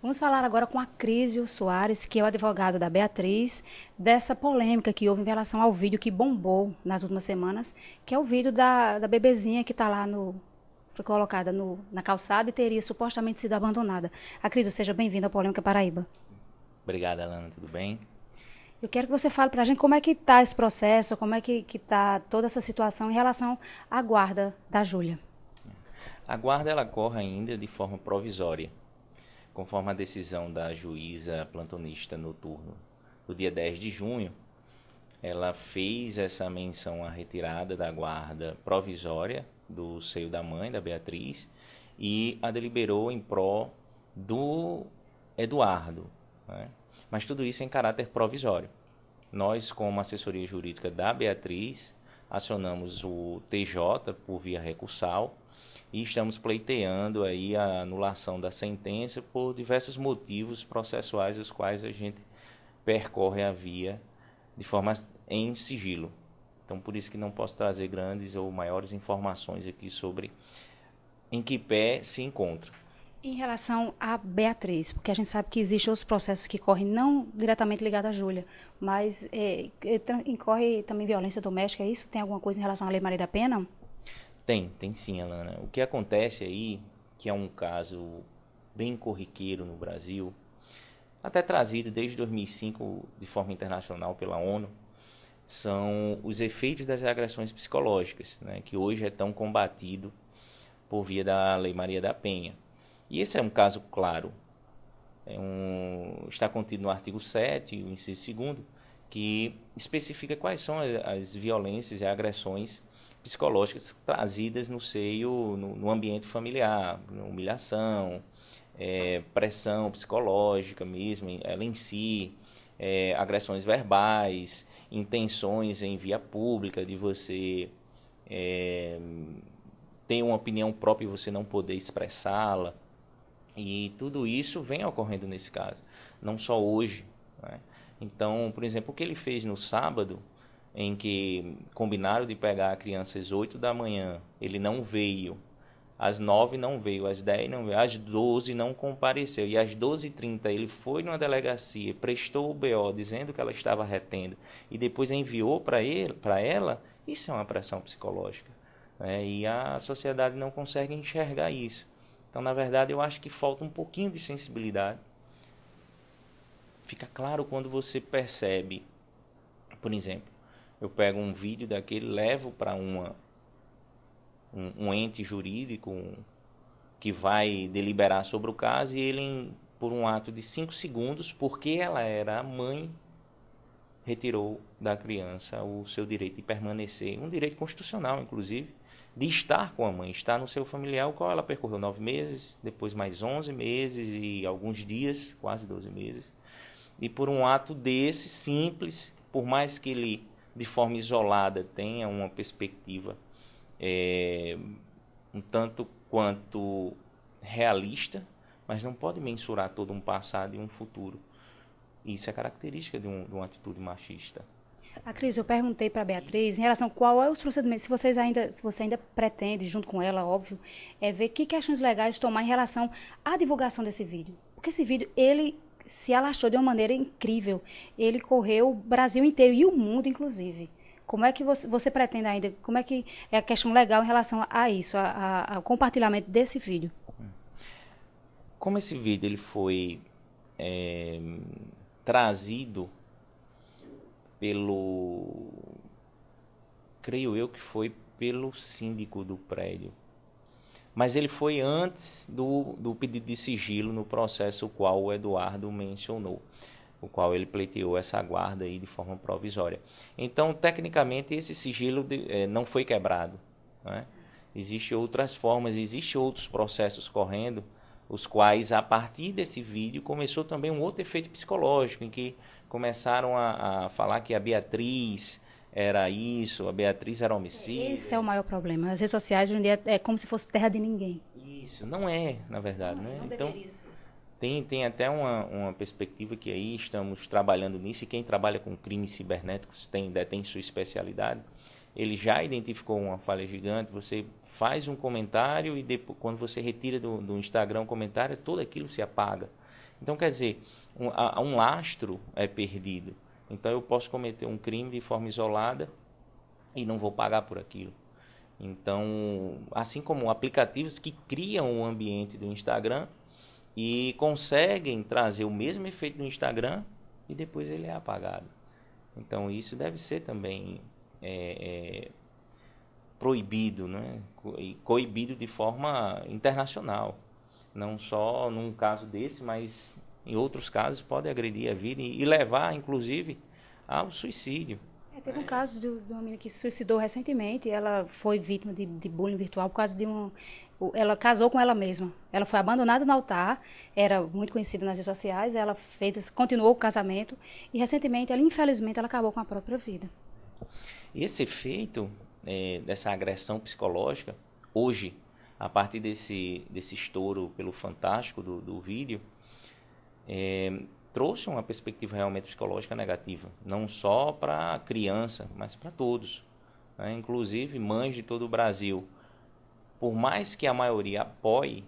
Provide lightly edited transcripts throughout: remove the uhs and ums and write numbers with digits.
Vamos falar agora com a Crísio Soares, que é o advogado da Beatriz, dessa polêmica que houve em relação ao vídeo que bombou nas últimas semanas, que é o vídeo da bebezinha que está lá foi colocada na calçada e teria supostamente sido abandonada. A Crísio, seja bem-vinda ao Polêmica Paraíba. Obrigado, Alana. Tudo bem? Eu quero que você fale para a gente como é que está esse processo, como é que está toda essa situação em relação à guarda da Júlia. A guarda ela corre ainda de forma provisória, conforme a decisão da juíza plantonista noturno do dia 10 de junho. Ela fez essa menção à retirada da guarda provisória do seio da mãe, da Beatriz, e a deliberou em pró do Eduardo, né? Mas tudo isso em caráter provisório. Nós, como assessoria jurídica da Beatriz, acionamos o TJ por via recursal e estamos pleiteando aí a anulação da sentença por diversos motivos processuais, os quais a gente percorre a via de forma em sigilo. Então, por isso que não posso trazer grandes ou maiores informações aqui sobre em que pé se encontra. Em relação à Beatriz, porque a gente sabe que existem outros processos que correm não diretamente ligados à Júlia, mas incorre também violência doméstica, é isso? Tem alguma coisa em relação à Lei Maria da Penha? Tem sim, Alana. O que acontece aí, que é um caso bem corriqueiro no Brasil, até trazido desde 2005 de forma internacional pela ONU, são os efeitos das agressões psicológicas, né, que hoje é tão combatido por via da Lei Maria da Penha. E esse é um caso claro. Está contido no artigo 7, o inciso 2º, que especifica quais são as violências e agressões psicológicas trazidas no seio, no ambiente familiar, humilhação, pressão psicológica mesmo, ela em si, agressões verbais, intenções em via pública de você ter uma opinião própria e você não poder expressá-la. E tudo isso vem ocorrendo nesse caso, não só hoje, né? Então, por exemplo, o que ele fez no sábado, em que combinaram de pegar a criança às 8 da manhã, ele não veio, às 9 não veio, às 10 não veio, às 12 não compareceu, e às 12h30 ele foi numa delegacia, prestou o BO dizendo que ela estava retendo, e depois enviou para ela, isso é uma pressão psicológica, né? E a sociedade não consegue enxergar isso. Então, na verdade, eu acho que falta um pouquinho de sensibilidade. Fica claro quando você percebe, por exemplo, eu pego um vídeo daquele, levo para um ente jurídico que vai deliberar sobre o caso e ele, por um ato de 5 segundos, porque ela era a mãe, retirou da criança o seu direito de permanecer, um direito constitucional, inclusive, de estar com a mãe, estar no seu familiar, o qual ela percorreu 9 meses, depois mais 11 meses e alguns dias, quase 12 meses. E por um ato desse, simples, por mais que ele, de forma isolada, tenha uma perspectiva um tanto quanto realista, mas não pode mensurar todo um passado e um futuro. Isso é característica de uma atitude machista. A Cris, eu perguntei para a Beatriz em relação a qual é os procedimentos, se você ainda pretende, junto com ela, óbvio, ver que questões legais tomar em relação à divulgação desse vídeo. Porque esse vídeo, ele se alastrou de uma maneira incrível. Ele correu o Brasil inteiro e o mundo, inclusive. Como é que você pretende ainda, como é que é a questão legal em relação a isso, ao compartilhamento desse vídeo? Como esse vídeo ele foi trazido creio eu que foi pelo síndico do prédio, mas ele foi antes do pedido de sigilo no processo o qual o Eduardo mencionou, o qual ele pleiteou essa guarda aí de forma provisória. Então, tecnicamente, esse sigilo não foi quebrado, né? Existem outras formas, existem outros processos correndo, os quais, a partir desse vídeo, começou também um outro efeito psicológico, em que começaram a falar que a Beatriz era isso, a Beatriz era homicida. Esse é o maior problema. As redes sociais, hoje em dia, é como se fosse terra de ninguém. Isso, não é, na verdade, né? Não Então, deveria ser. tem até uma perspectiva que aí estamos trabalhando nisso, e quem trabalha com crimes cibernéticos detém sua especialidade, ele já identificou uma falha gigante, você faz um comentário e depois, quando você retira do Instagram o comentário, tudo aquilo se apaga. Então, quer dizer, um lastro é perdido. Então, eu posso cometer um crime de forma isolada e não vou pagar por aquilo. Então, assim como aplicativos que criam o ambiente do Instagram e conseguem trazer o mesmo efeito do Instagram e depois ele é apagado. Então, isso deve ser também proibido, né? E coibido de forma internacional. Não só num caso desse, mas em outros casos pode agredir a vida e levar, inclusive, ao suicídio. Teve um caso de uma menina que se suicidou recentemente. Ela foi vítima de bullying virtual por causa de ela casou com ela mesma. Ela foi abandonada no altar, era muito conhecida nas redes sociais, ela continuou o casamento e recentemente, infelizmente, ela acabou com a própria vida. E esse efeito dessa agressão psicológica, hoje, a partir desse estouro pelo Fantástico do vídeo, trouxe uma perspectiva realmente psicológica negativa, não só para a criança, mas para todos, né? Inclusive mães de todo o Brasil. Por mais que a maioria apoie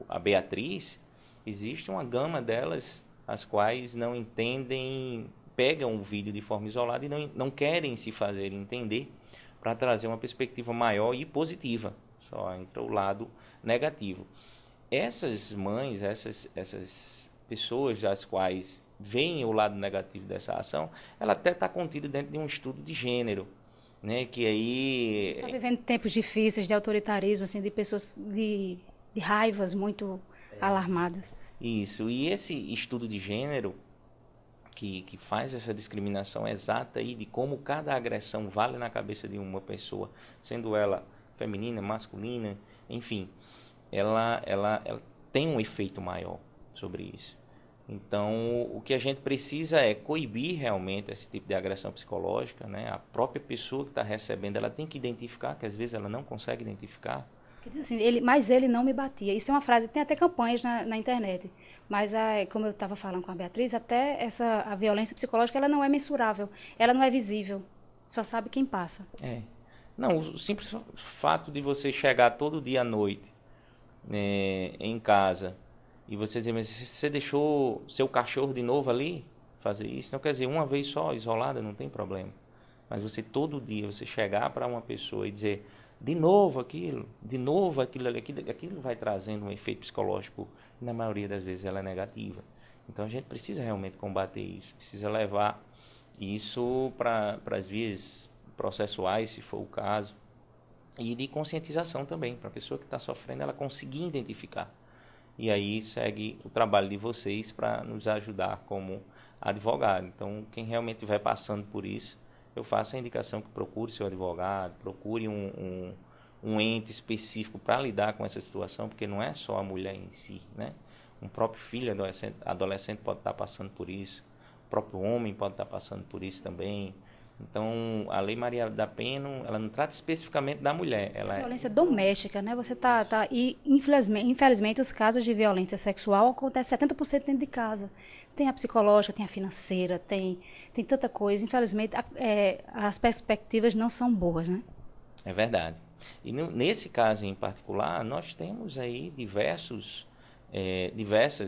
a Beatriz, existe uma gama delas as quais não entendem, pegam o vídeo de forma isolada e não querem se fazer entender para trazer uma perspectiva maior e positiva. Só entra o lado negativo. Essas mães, essas pessoas as quais veem o lado negativo dessa ação, ela até está contida dentro de um estudo de gênero, né? Que aí Está vivendo tempos difíceis de autoritarismo, assim, de pessoas de raivas muito alarmadas. Isso. E esse estudo de gênero que faz essa discriminação exata aí de como cada agressão vale na cabeça de uma pessoa, sendo ela feminina, masculina, enfim, ela tem um efeito maior sobre isso. Então, o que a gente precisa é coibir realmente esse tipo de agressão psicológica, né? A própria pessoa que está recebendo, ela tem que identificar, que às vezes ela não consegue identificar. Assim, mas ele não me batia. Isso é uma frase, tem até campanhas na internet. Mas, como eu estava falando com a Beatriz, até a violência psicológica, ela não é mensurável, ela não é visível. Só sabe quem passa. Não, o simples fato de você chegar todo dia à noite, né, em casa, e você dizer, mas você deixou seu cachorro de novo ali fazer isso? Não quer dizer, uma vez só, isolada, não tem problema. Mas você todo dia, você chegar para uma pessoa e dizer, de novo aquilo ali, aquilo vai trazendo um efeito psicológico, e na maioria das vezes ela é negativa. Então a gente precisa realmente combater isso, precisa levar isso para as vias processuais, se for o caso, e de conscientização também, para a pessoa que está sofrendo, ela conseguir identificar. E aí segue o trabalho de vocês para nos ajudar como advogado. Então, quem realmente estiver passando por isso, eu faço a indicação que procure seu advogado, procure um ente específico para lidar com essa situação, porque não é só a mulher em si, né? Um próprio filho adolescente pode estar passando por isso, o próprio homem pode estar passando por isso também. Então, a Lei Maria da Penha, ela não trata especificamente da mulher. Violência doméstica, né? E infelizmente os casos de violência sexual acontecem 70% dentro de casa. Tem a psicológica, tem a financeira, tem tanta coisa. Infelizmente, as perspectivas não são boas, né? É verdade. E nesse caso em particular, nós temos aí diversas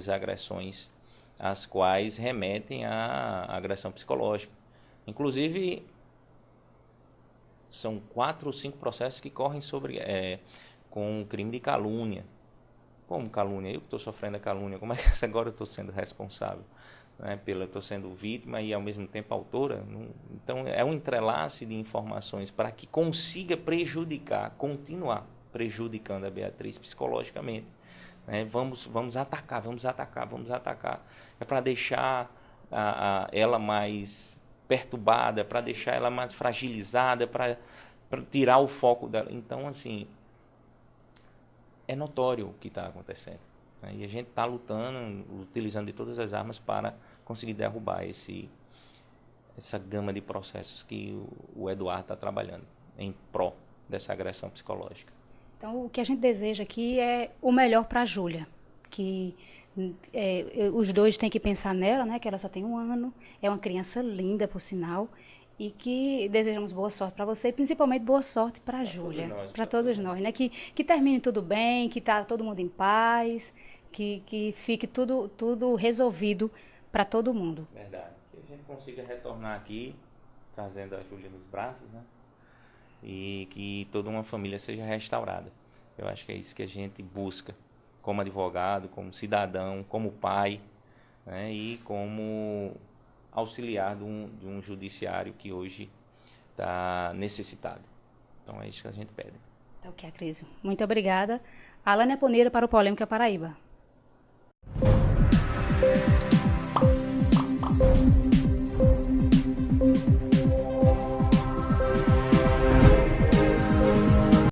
agressões, as quais remetem à agressão psicológica. Inclusive, são 4 ou 5 processos que correm com crime de calúnia. Como calúnia? Eu que estou sofrendo a calúnia, como é que agora eu estou sendo responsável? Né? Eu estou sendo vítima e, ao mesmo tempo, autora. Então, é um entrelace de informações para que consiga continuar prejudicando a Beatriz psicologicamente. Né? Vamos atacar. É para deixar ela mais perturbada, para deixar ela mais fragilizada, para tirar o foco dela. Então, assim, é notório o que está acontecendo, né? E a gente está lutando, utilizando de todas as armas para conseguir derrubar essa gama de processos que o Eduardo está trabalhando em pró dessa agressão psicológica. Então, o que a gente deseja aqui é o melhor para a Júlia, que os dois têm que pensar nela, né, que ela só tem 1 ano, é uma criança linda, por sinal, e que desejamos boa sorte para você e principalmente boa sorte para a Júlia, para todos nós, né? Que termine tudo bem, que tá todo mundo em paz, que fique tudo resolvido para todo mundo. Verdade. Que a gente consiga retornar aqui, trazendo a Júlia nos braços, né? E que toda uma família seja restaurada. Eu acho que é isso que a gente busca, como advogado, como cidadão, como pai, né? E como auxiliar de um judiciário que hoje está necessitado. Então é isso que a gente pede. Então, ok, Cris. Muito obrigada. Alânia Poneira para o Polêmica Paraíba.